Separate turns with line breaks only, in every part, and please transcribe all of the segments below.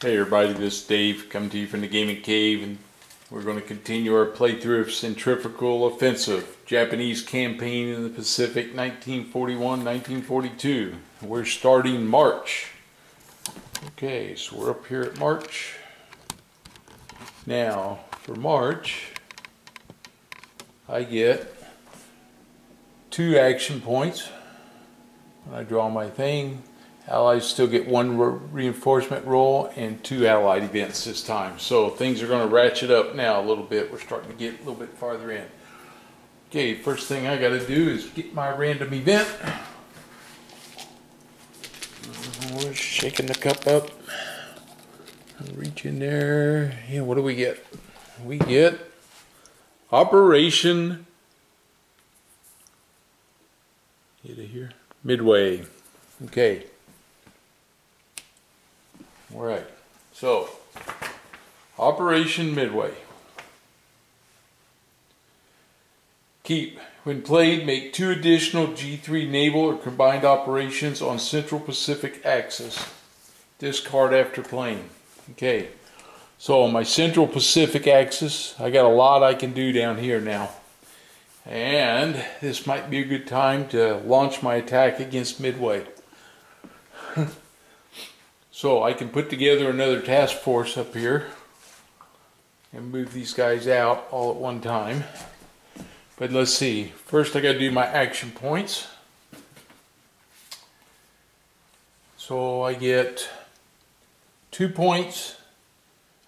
Hey everybody, this is Dave coming to you from the Gaming Cave, and we're going to continue our playthrough of Centrifugal Offensive, Japanese Campaign in the Pacific 1941-1942. We're starting March. Okay, so we're up here at March. Now, for March, I get 2 action points when I draw my thing. Allies still get 1 reinforcement roll and 2 allied events this time. So things are going to ratchet up now a little bit. We're starting to get a little bit farther in. Okay, first thing I got to do is get my random event. We're shaking the cup up. Reach in there. Yeah, what do we get? We get Operation. Get it here. Midway. Okay. Alright, so Operation Midway. Keep. When played, make 2 additional G3 naval or combined operations on Central Pacific axis. Discard after playing. Okay, so on my Central Pacific axis, I got a lot I can do down here now. And this might be a good time to launch my attack against Midway. So I can put together another task force up here and move these guys out all at one time. But let's see. First I got to do my action points. So I get 2 points.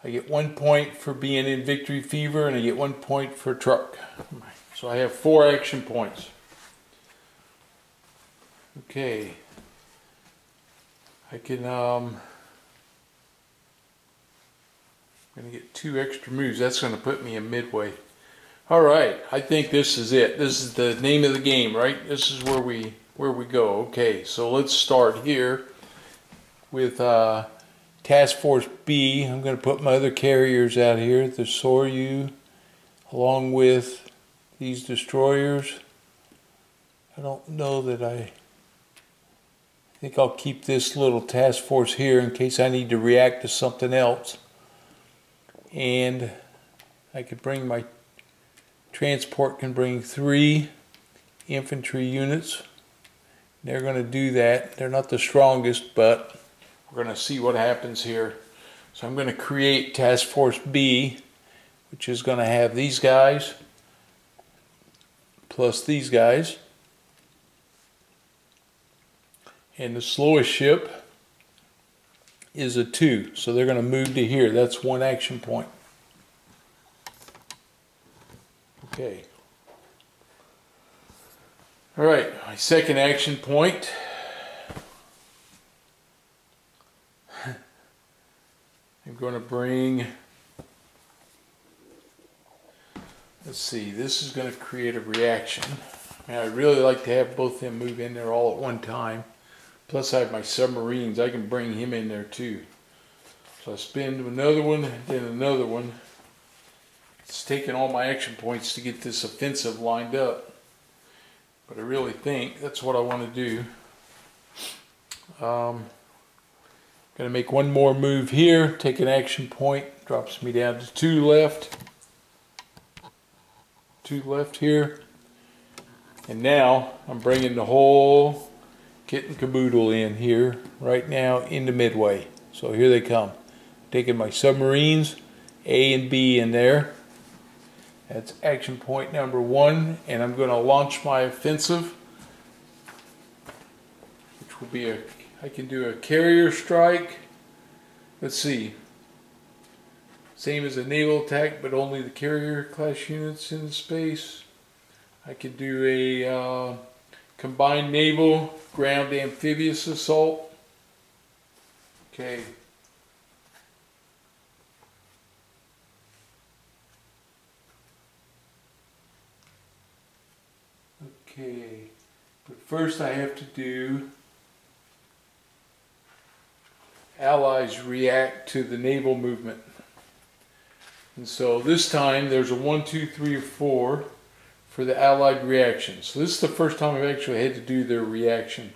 I get 1 point for being in victory fever, and I get 1 point for truck. So I have 4 action points. Okay. I can, I'm going to get 2 extra moves. That's going to put me in Midway. Alright, I think this is it. This is the name of the game, right? This is where we go. Okay, so let's start here with Task Force B. I'm going to put my other carriers out here, the Soryu, along with these destroyers. I don't know that I think I'll keep this little task force here in case I need to react to something else. And I could bring my transport, can bring 3 infantry units. They're going to do that. They're not the strongest, but we're going to see what happens here. So I'm going to create Task Force B, which is going to have these guys plus these guys. And the slowest ship is a 2, so they're going to move to here. That's 1 action point. Okay. All right, my second action point. I'm going to bring, let's see, this is going to create a reaction. And I'd really like to have both of them move in there all at one time. Plus I have my submarines. I can bring him in there too. So I spend another one, then another one. It's taking all my action points to get this offensive lined up. But I really think that's what I want to do. Going to make 1 more move here. Take an action point. Drops me down to 2 left. 2 left here. And now I'm bringing the whole kit and caboodle in here right now into Midway. So here they come. Taking my submarines, A and B in there. That's action point number 1, and I'm going to launch my offensive, which will be I can do a carrier strike. Let's see. Same as a naval attack, but only the carrier class units in the space. I could do a combined naval ground amphibious assault. Okay. Okay. But first I have to do Allies react to the naval movement. And so this time there's a 1, 2, 3, or 4 for the Allied reaction. So this is the first time I've actually had to do their reaction.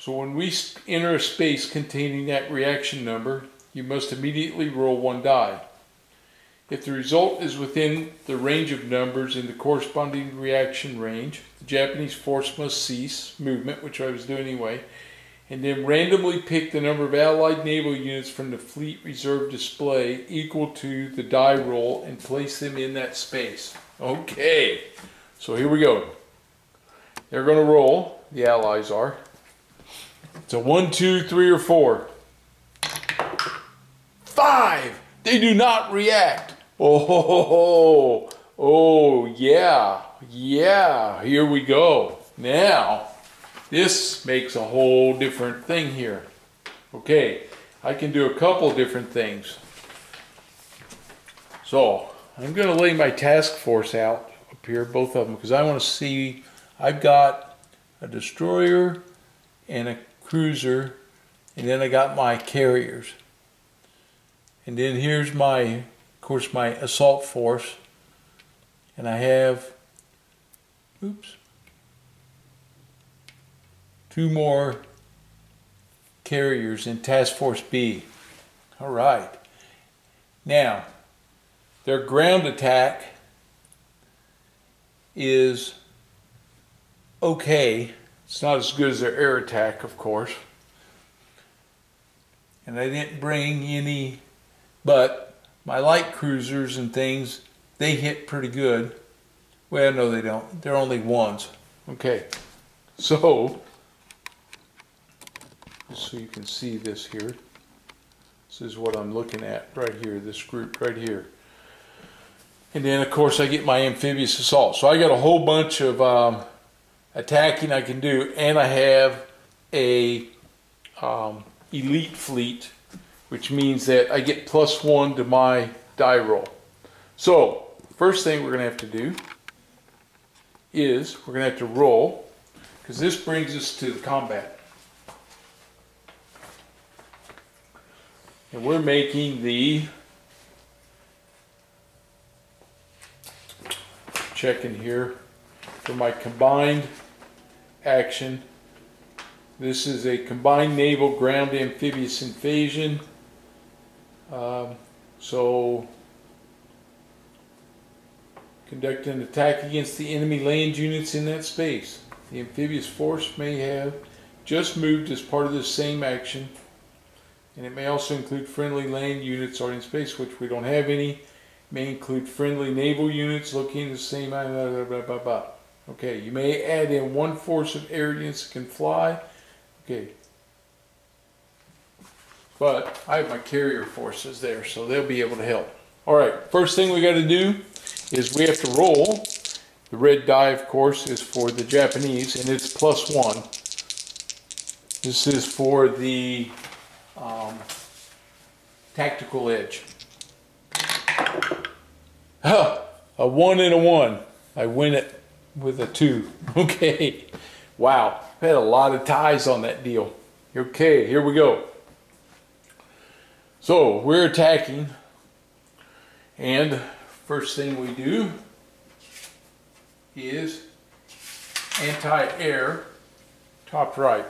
So when we enter a space containing that reaction number, you must immediately roll one die. If the result is within the range of numbers in the corresponding reaction range, the Japanese force must cease movement, which I was doing anyway, and then randomly pick the number of Allied naval units from the fleet reserve display equal to the die roll and place them in that space. Okay, so here we go. They're going to roll, the Allies are. It's a 1, 2, 3, or 4. 5! They do not react. Oh, yeah, here we go. Now, this makes a whole different thing here. Okay, I can do a couple different things. So, I'm going to lay my task force out up here, both of them, because I want to see, I've got a destroyer and a cruiser, and then I got my carriers. And then here's my, of course, my assault force. And I have, oops, 2 more carriers in Task Force B. All right. Now, their ground attack is okay. It's not as good as their air attack, of course. And I didn't bring any, but my light cruisers and things, they hit pretty good. Well, no, they don't. They're only 1s. Okay. So, just so you can see this here. This is what I'm looking at right here, this group right here. And then, of course, I get my amphibious assault. So I got a whole bunch of attacking I can do, and I have a elite fleet, which means that I get +1 to my die roll. So, first thing we're going to have to do is we're going to have to roll, because this brings us to the combat. And we're making the, checking here, for my combined action. This is a combined naval ground amphibious invasion. So, conduct an attack against the enemy land units in that space. The amphibious force may have just moved as part of the same action, and it may also include friendly land units already in space, which we don't have any. It may include friendly naval units located in the same, blah, blah, blah, blah. Okay, you may add in 1 force of air units that can fly. Okay. But I have my carrier forces there, so they'll be able to help. Alright, first thing we got to do is we have to roll. The red die, of course, is for the Japanese, and it's +1. This is for the tactical edge. A 1 and a 1. I win it with a 2. Okay. Wow. I had a lot of ties on that deal. Okay, here we go. So, we're attacking. And first thing we do is anti-air, top right.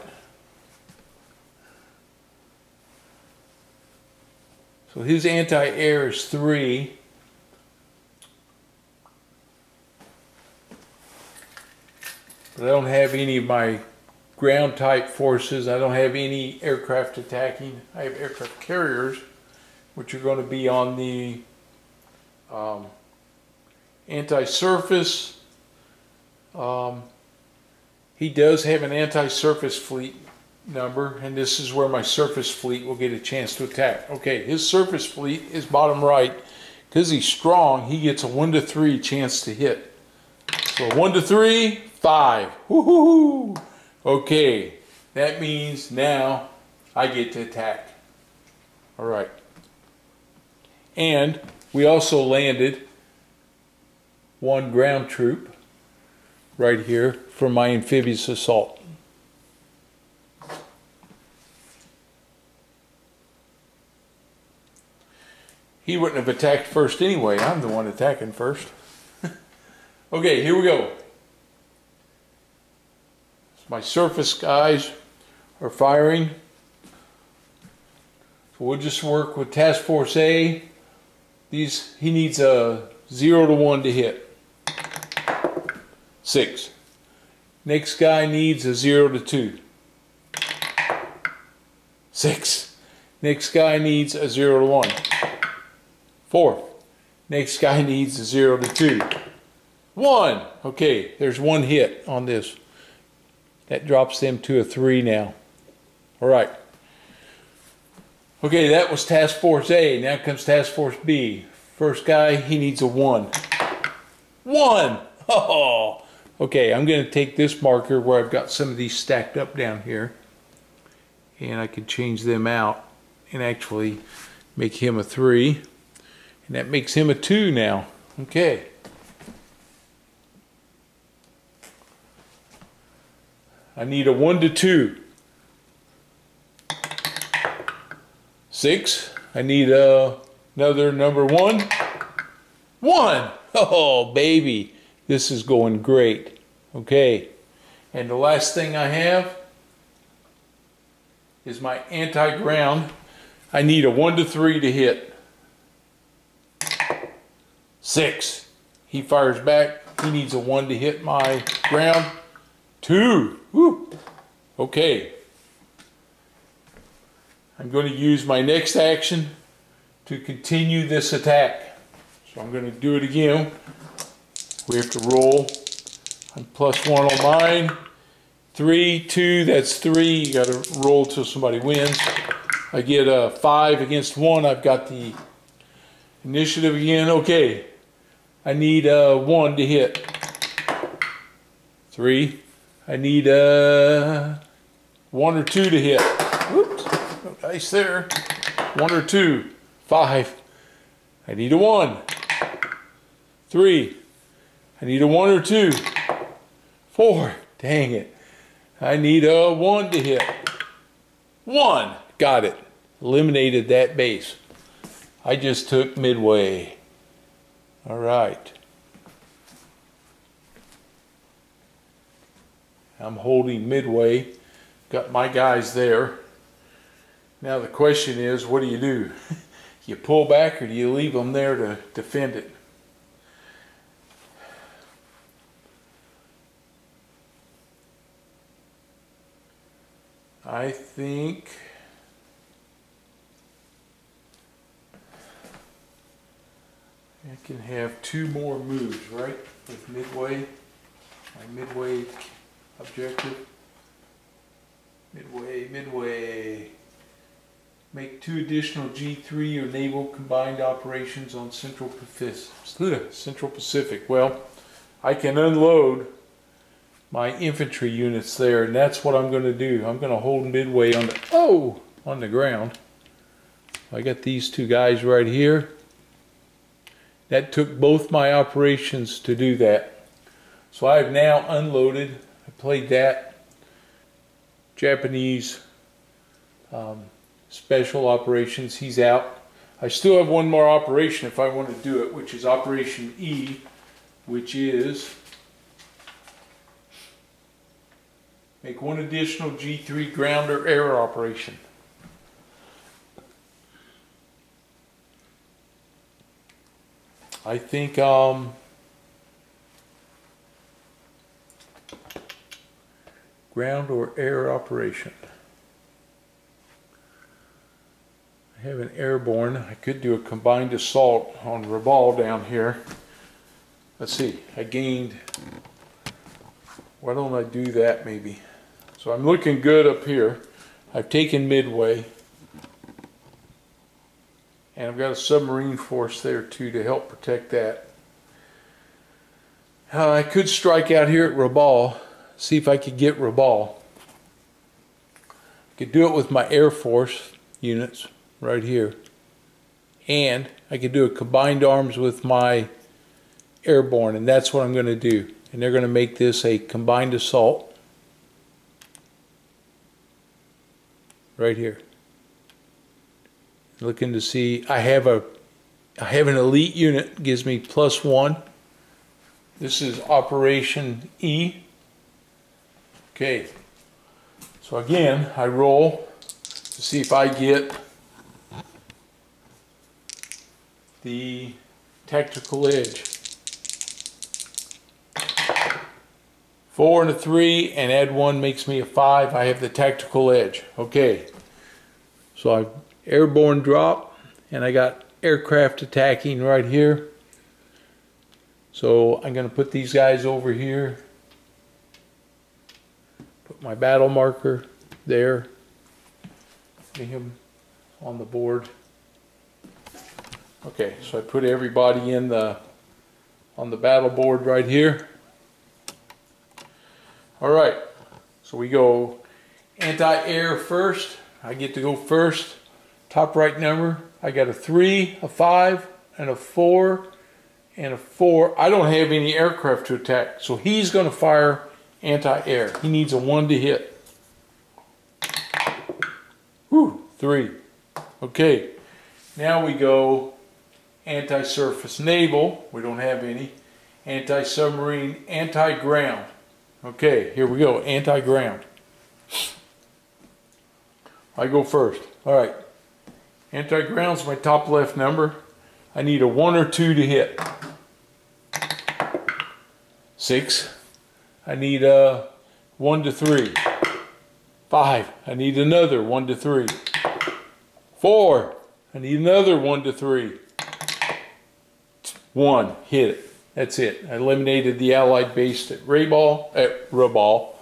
So his anti-air is 3. But I don't have any of my ground type forces. I don't have any aircraft attacking. I have aircraft carriers, which are going to be on the anti-surface. He does have an anti-surface fleet number, and this is where my surface fleet will get a chance to attack. Okay, his surface fleet is bottom right. Because he's strong, he gets a 1 to 3 chance to hit. So 1 to 3, 5. Woohoo! Okay, that means now I get to attack. Alright. And we also landed 1 ground troop right here for my amphibious assault. He wouldn't have attacked first anyway. I'm the one attacking first. Okay, here we go. My surface guys are firing. we'll just work with Task Force A. He needs a 0 to 1 to hit. 6. Next guy needs a 0 to 2. 6. Next guy needs a 0 to 1. 4. Next guy needs a 0 to 2. 1. Okay, there's one hit on this. That drops them to a 3 now. Alright. Okay, that was Task Force A. Now comes Task Force B. First guy, he needs a 1. 1! Oh! Okay, I'm going to take this marker where I've got some of these stacked up down here. And I can change them out and actually make him a 3. And that makes him a 2 now. Okay. I need a 1 to 2. 6. I need another number 1. 1! Oh, baby. This is going great. Okay. And the last thing I have is my anti-ground. I need a 1 to 3 to hit. 6. He fires back. He needs a 1 to hit my ground. 2. Woo. Okay. I'm going to use my next action to continue this attack. So I'm going to do it again. We have to roll. I'm +1 on mine. 3, 2, that's 3. You got to roll till somebody wins. I get a 5 against 1. I've got the initiative again. Okay. I need a 1 to hit. 3. I need a 1 or 2 to hit. Whoops. No dice there. 1 or 2. 5. I need a 1. 3. I need a 1 or 2. 4. Dang it. I need a 1 to hit. 1. Got it. Eliminated that base. I just took Midway. All right. I'm holding Midway. Got my guys there. Now the question is, what do? You pull back or do you leave them there to defend it? I think I can have 2 more moves, right? With Midway. My Midway objective. Midway. Make 2 additional G3 or naval combined operations on Central Pacific. Well, I can unload my infantry units there, and that's what I'm going to do. I'm going to hold Midway on the ground. I got these 2 guys right here. That took both my operations to do that. So I have now unloaded. I played that Japanese special operations. He's out. I still have 1 more operation if I want to do it, which is Operation E, which is make 1 additional G3 ground or air operation. I think ground or air operation. I have an airborne. I could do a combined assault on Naval down here. Let's see. I gained. Why don't I do that maybe? So I'm looking good up here. I've taken Midway. And I've got a submarine force there too to help protect that. I could strike out here at Naval. See if I could get Naval. I could do it with my Air Force units right here. And I could do a combined arms with my airborne, and that's what I'm going to do. And they're going to make this a combined assault. Right here. Looking to see, I have an elite unit, gives me +1. This is Operation E. Okay, so again, I roll to see if I get the tactical edge. 4 and a 3 and add 1 makes me a 5. I have the tactical edge. Okay, so I've airborne drop and I got aircraft attacking right here. So I'm going to put these guys over here. Put my battle marker there. Get him on the board. Okay, so I put everybody in on the battle board right here. Alright, so we go anti-air first. I get to go first. Top right number. I got a 3, a 5, and a 4, and a 4. I don't have any aircraft to attack, so he's going to fire anti-air. He needs a 1 to hit. Whew, 3. Okay, now we go anti-surface naval. We don't have any. Anti-submarine, anti-ground. Okay, here we go, anti-ground. I go first. Alright, anti-ground's my top left number. I need a 1 or 2 to hit. 6. I need a 1 to 3. 5. I need another 1 to 3. 4. I need another 1 to 3. 1. Hit it. That's it. I eliminated the Allied base at Rabaul. At Rabaul.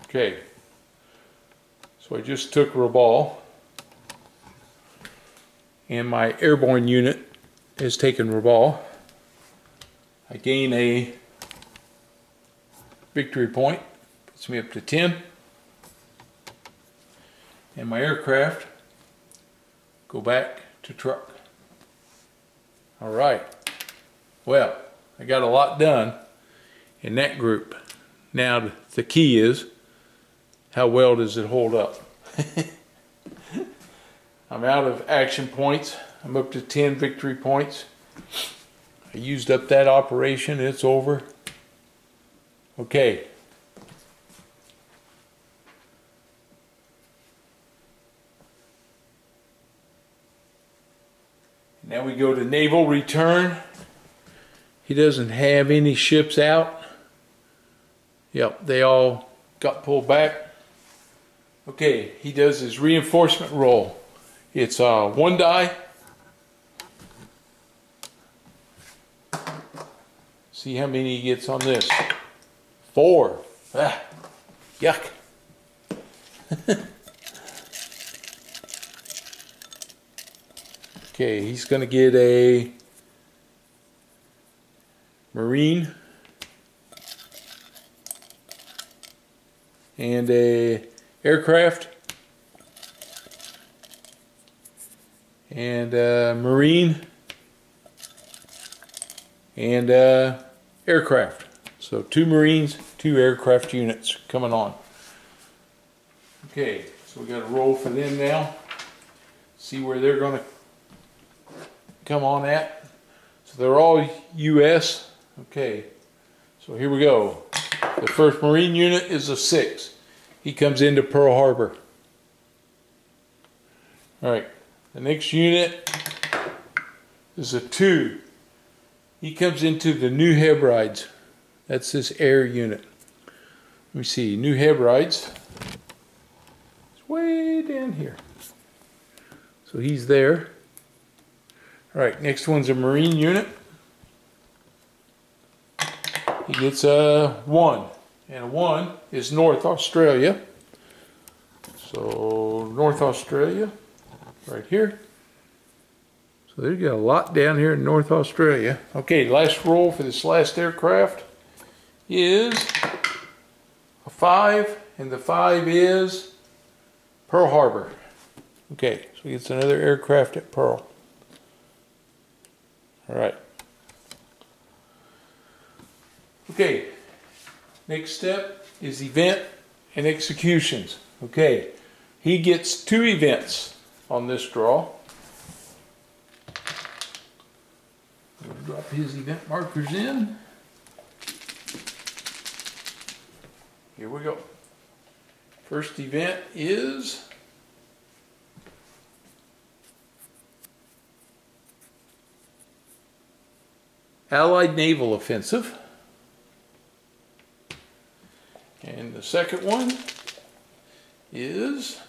Okay. So I just took Rabaul. And my airborne unit has taken Rabaul. I gain a victory point. Puts me up to 10. And my aircraft go back to truck. Alright. Well, I got a lot done in that group. Now the key is, how well does it hold up? I'm out of action points. I'm up to 10 victory points. I used up that operation. It's over. Okay. Now we go to naval return. He doesn't have any ships out. Yep, they all got pulled back. Okay, he does his reinforcement roll. It's 1 die. See how many he gets on this. 4. Ah, yuck. Okay, he's going to get a Marine and a aircraft and a Marine and aircraft. So 2 Marines, 2 aircraft units coming on. Okay, so we got to roll for them now. See where they're going to come on at. So they're all US. Okay, so here we go. The 1st Marine unit is a 6. He comes into Pearl Harbor. Alright, the next unit is a 2. He comes into the New Hebrides. That's this air unit. Let me see, New Hebrides. It's way down here. So he's there. Alright, next one's a Marine unit. He gets a 1. And a 1 is North Australia. So North Australia, right here. So they've got a lot down here in North Australia. Okay, last roll for this last aircraft is a 5. And the 5 is Pearl Harbor. Okay, so he gets another aircraft at Pearl. Alright. Okay, next step is event and executions. Okay, he gets 2 events on this draw. I'm going to drop his event markers in. Here we go. First event is Allied Naval Offensive. And the second one is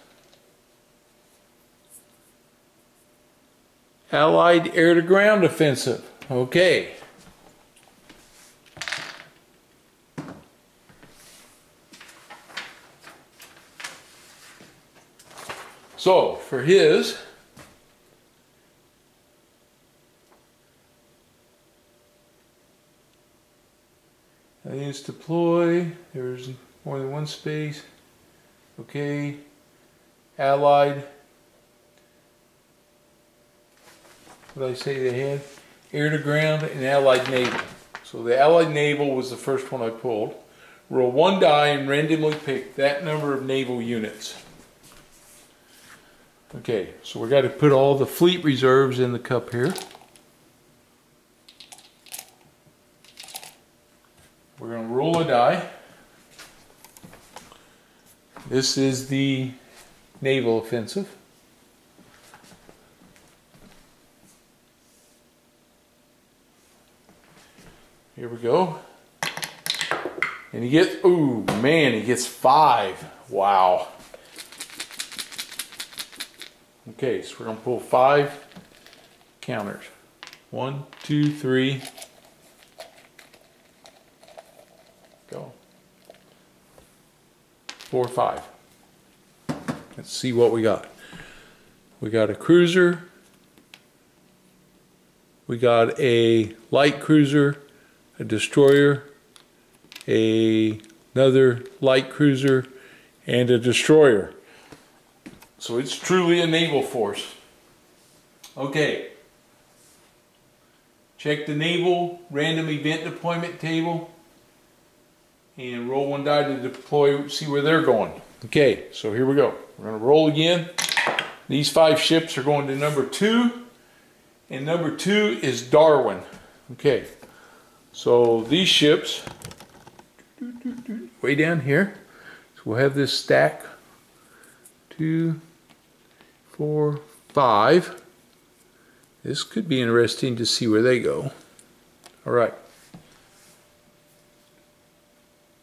Allied Air-to-Ground Offensive. Okay. So, for his, is deploy, there's more than one space, okay, Allied, what did I say they had? Air to ground and Allied Naval. So the Allied Naval was the first one I pulled. Roll one die and randomly pick that number of naval units. Okay, so we got to put all the fleet reserves in the cup here. We're going to roll a die. This is the Naval Offensive. Here we go. And he gets, ooh, man, he gets 5. Wow. Okay, so we're going to pull 5 counters. 1, 2, 3. Go. 4, 5. Let's see what we got. We got a cruiser. We got a light cruiser, a destroyer, another light cruiser, and a destroyer. So it's truly a naval force. Okay. Check the naval random event deployment table and roll one die to deploy, see where they're going. Okay, so here we go. We're going to roll again. These 5 ships are going to number 2, and number 2 is Darwin. Okay, so these ships, way down here, so we'll have this stack, 2, 4, 5. This could be interesting to see where they go. All right.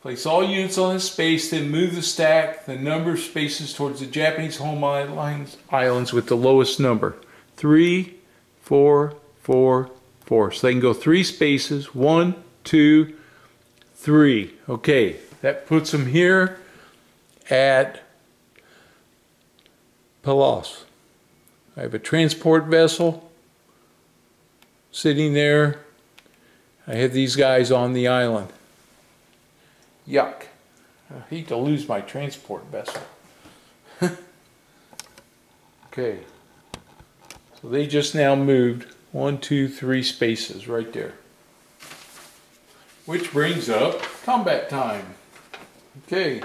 Place all units on this space, then move the stack the number of spaces towards the Japanese home islands with the lowest number. 3, 4, 4, 4. So they can go 3 spaces. 1, 2, 3. Okay, that puts them here at Palos. I have a transport vessel sitting there. I have these guys on the island. Yuck. I hate to lose my transport vessel. Okay. So they just now moved 1, 2, 3 spaces right there. Which brings up combat time. Okay.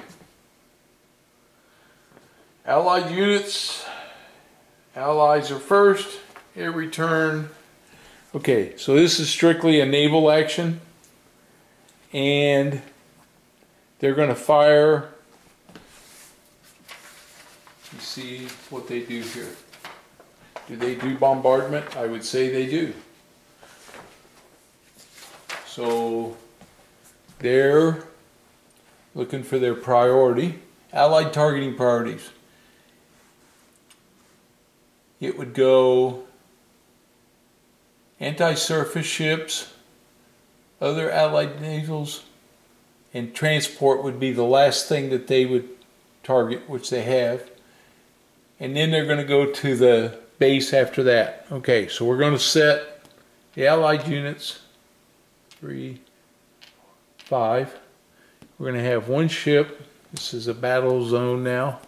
Allied units. Allies are first. Air return. Okay, so this is strictly a naval action. And they're going to fire. You see what they do here. Do they do bombardment? I would say they do. So they're looking for their priority. Allied targeting priorities. It would go anti-surface ships, other Allied navals, and transport would be the last thing that they would target, which they have. And then they're going to go to the base after that. Okay, so we're going to set the Allied units, 3, 5. We're going to have one ship. This is a battle zone now.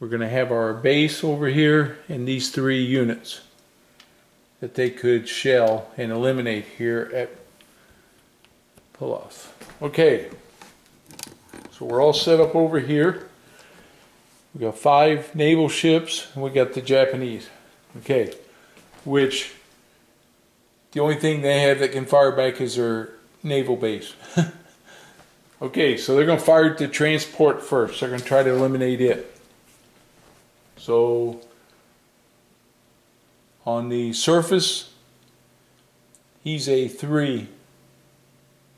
We're going to have our base over here and these 3 units that they could shell and eliminate here at Palos. Okay, so we're all set up over here. We got 5 naval ships and we got the Japanese. Okay, which the only thing they have that can fire back is their naval base. Okay, so they're going to fire at the transport first. They're going to try to eliminate it. So on the surface, He's a 3.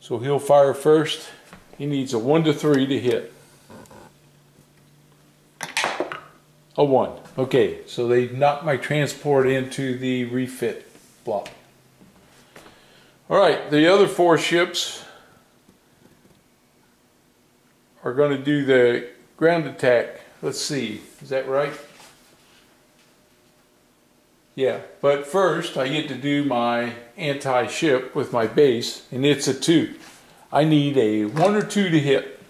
So he'll fire first. He needs a 1 to 3 to hit. A 1. Okay, so they knocked my transport into the refit block. Alright, the other 4 ships are going to do the ground attack. Let's see, is that right? Yeah, but first I get to do my anti-ship with my base, and it's a 2. I need a 1 or 2 to hit.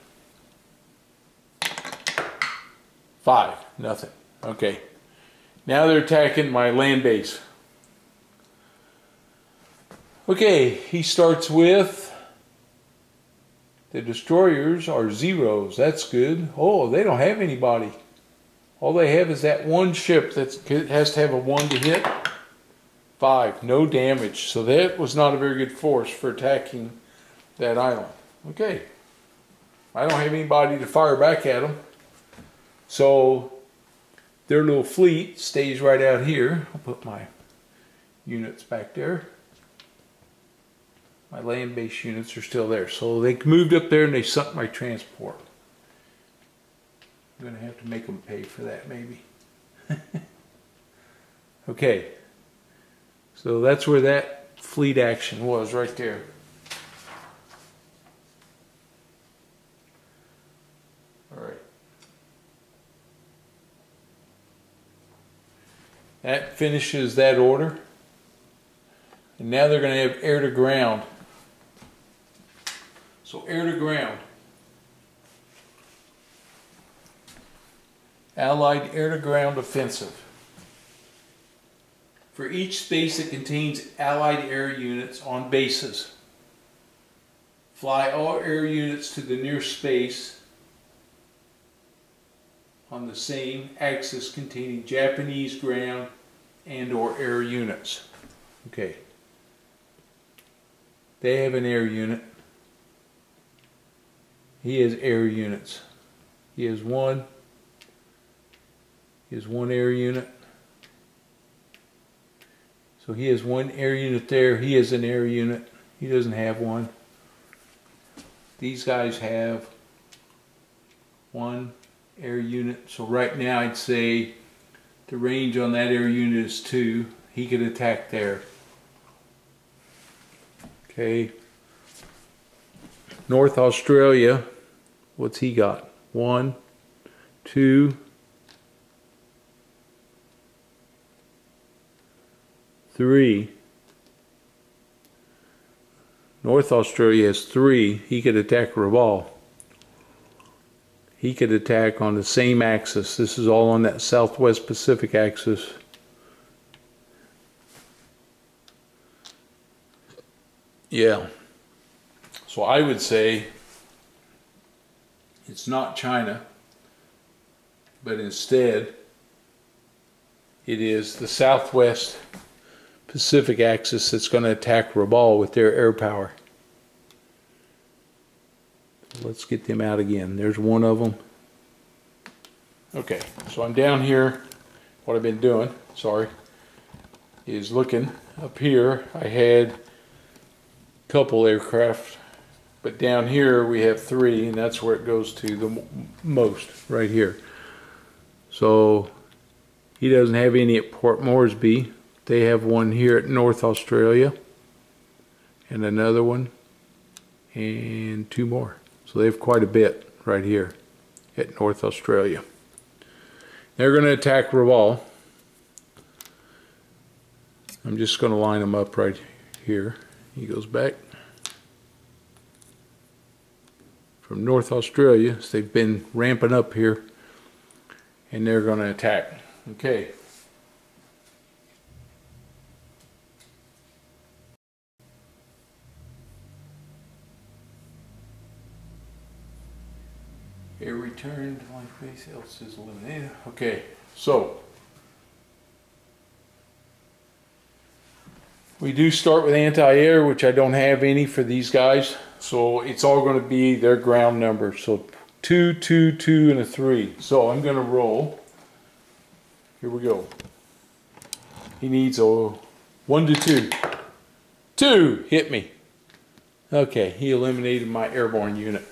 5, nothing. Okay, now they're attacking my land base. Okay, he starts with, the destroyers are 0s. That's good. Oh, they don't have anybody. All they have is that 1 ship that has to have a 1 to hit. 5, no damage. So that was not a very good force for attacking that island. Okay, I don't have anybody to fire back at them. So their little fleet stays right out here. I'll put my units back there. My land-based units are still there. So they moved up there and they sunk my transport. I'm going to have to make them pay for that, maybe. Okay. So that's where that fleet action was, right there. Alright. That finishes that order. And now they're going to have air to ground. So air to ground. Allied air to ground offensive. For each space that contains Allied air units on bases, fly all air units to the nearest space on the same axis containing Japanese ground and or air units. Okay. They have an air unit. He has air units. He has one. He has 1 air unit. So he has 1 air unit there. He has an air unit. He doesn't have one. These guys have 1 air unit. So right now I'd say the range on that air unit is 2. He could attack there. Okay. North Australia, what's he got? 1, 2, 3. North Australia has 3. He could attack Raval. He could attack on the same axis. This is all on that Southwest Pacific axis. Yeah. So I would say it's not China, but instead it is the Southwest Pacific axis that's going to attack Raval with their air power. Let's get them out again. There's one of them. Okay, so I'm down here. What I've been doing, sorry, is looking up here. I had a couple aircraft, but down here we have 3, and that's where it goes to the most, right here. So he doesn't have any at Port Moresby. They have 1 here at North Australia, and another one, and 2 more. So they have quite a bit right here at North Australia. They're going to attack Raval. I'm just going to line them up right here. He goes back. From North Australia, so they've been ramping up here, and they're going to attack. Okay. Air returned, life base, else is eliminated. Okay, so we do start with anti-air, which I don't have any for these guys. So it's all going to be their ground number. So 2, 2, 2, and a 3. So I'm going to roll. Here we go. He needs a 1 to 2. 2, hit me. Okay, he eliminated my airborne unit.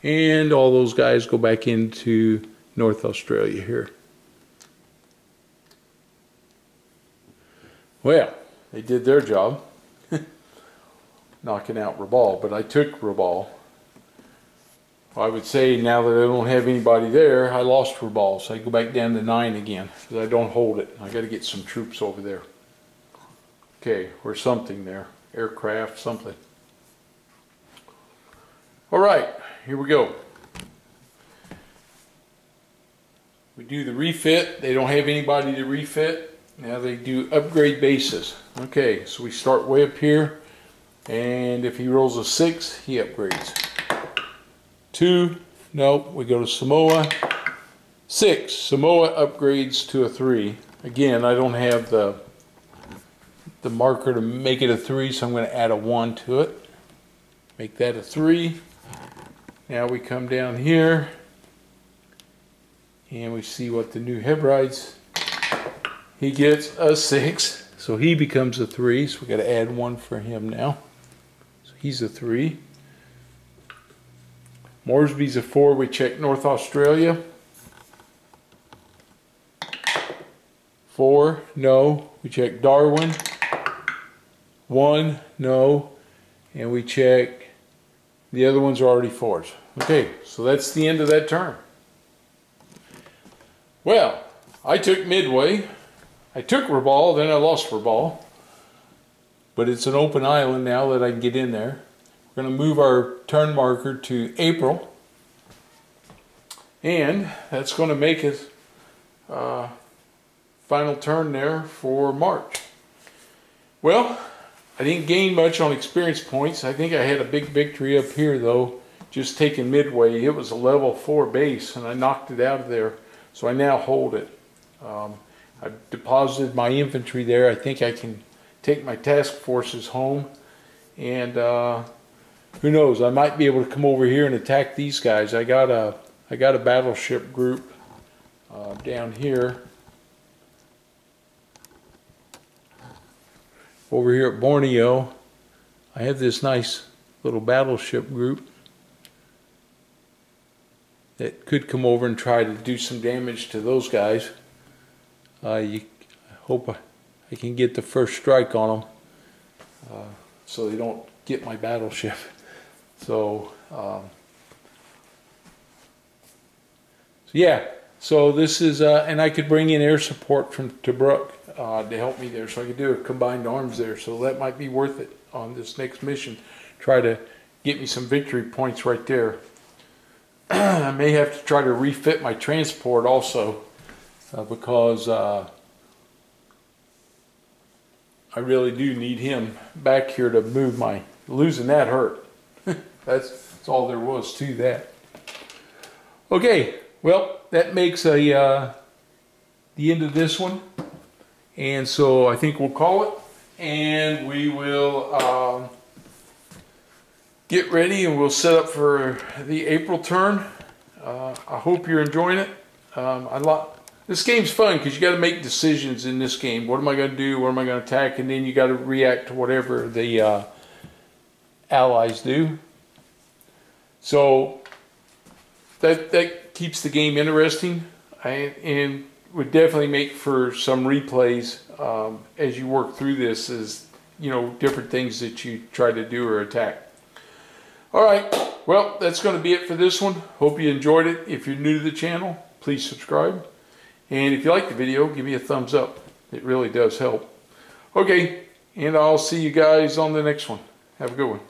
And all those guys go back into North Australia here. Well, they did their job, knocking out Rabaul, but I took Rabaul. I would say now that I don't have anybody there, I lost Rabaul, so I go back down to 9 again, because I don't hold it. I got to get some troops over there. Okay, or something there, aircraft, something. All right, here we go. We do the refit. They don't have anybody to refit. Now they do upgrade bases. Okay, so we start way up here, and if he rolls a 6, he upgrades. 2, nope, we go to Samoa. 6, Samoa upgrades to a 3. Again, I don't have the marker to make it a 3, so I'm going to add a 1 to it. Make that a 3. Now we come down here, and we see what the new Hebrides. He gets a 6, so he becomes a 3, so we got to add 1 for him now. So he's a 3. Moresby's a 4, we check North Australia. 4, no. We check Darwin. 1, no. And we check, the other ones are already 4s. Okay, so that's the end of that turn. Well, I took Midway. I took Rabaul, then I lost Rabaul. But it's an open island now that I can get in there. We're going to move our turn marker to April, and that's going to make us final turn there for March. Well, I didn't gain much on experience points. I think I had a big victory up here though, just taking Midway. It was a level 4 base and I knocked it out of there, so I now hold it. I've deposited my infantry there. I think I can take my task forces home, and who knows, I might be able to come over here and attack these guys. I got a battleship group down here. Over here at Borneo, I have this nice little battleship group that could come over and try to do some damage to those guys. I hope I can get the first strike on them so they don't get my battleship. So, yeah, so this is, and I could bring in air support from Tobruk to help me there, so I could do a combined arms there, so that might be worth it on this next mission. Try to get me some victory points right there. I may have to try to refit my transport also, because I really do need him back here to move my, losing that hurt. That's all there was to that. Okay, well, that makes the end of this one. And so I think we'll call it, and we will get ready and we'll set up for the April turn. I hope you're enjoying it. This game's fun because you got to make decisions in this game. What am I going to do? What am I going to attack? And then you got to react to whatever the allies do. So that keeps the game interesting, and would definitely make for some replays as you work through this, as you know, different things that you try to do or attack. All right, well, that's going to be it for this one. Hope you enjoyed it. If you're new to the channel, please subscribe, and if you like the video, give me a thumbs up. It really does help. Okay, and I'll see you guys on the next one. Have a good one.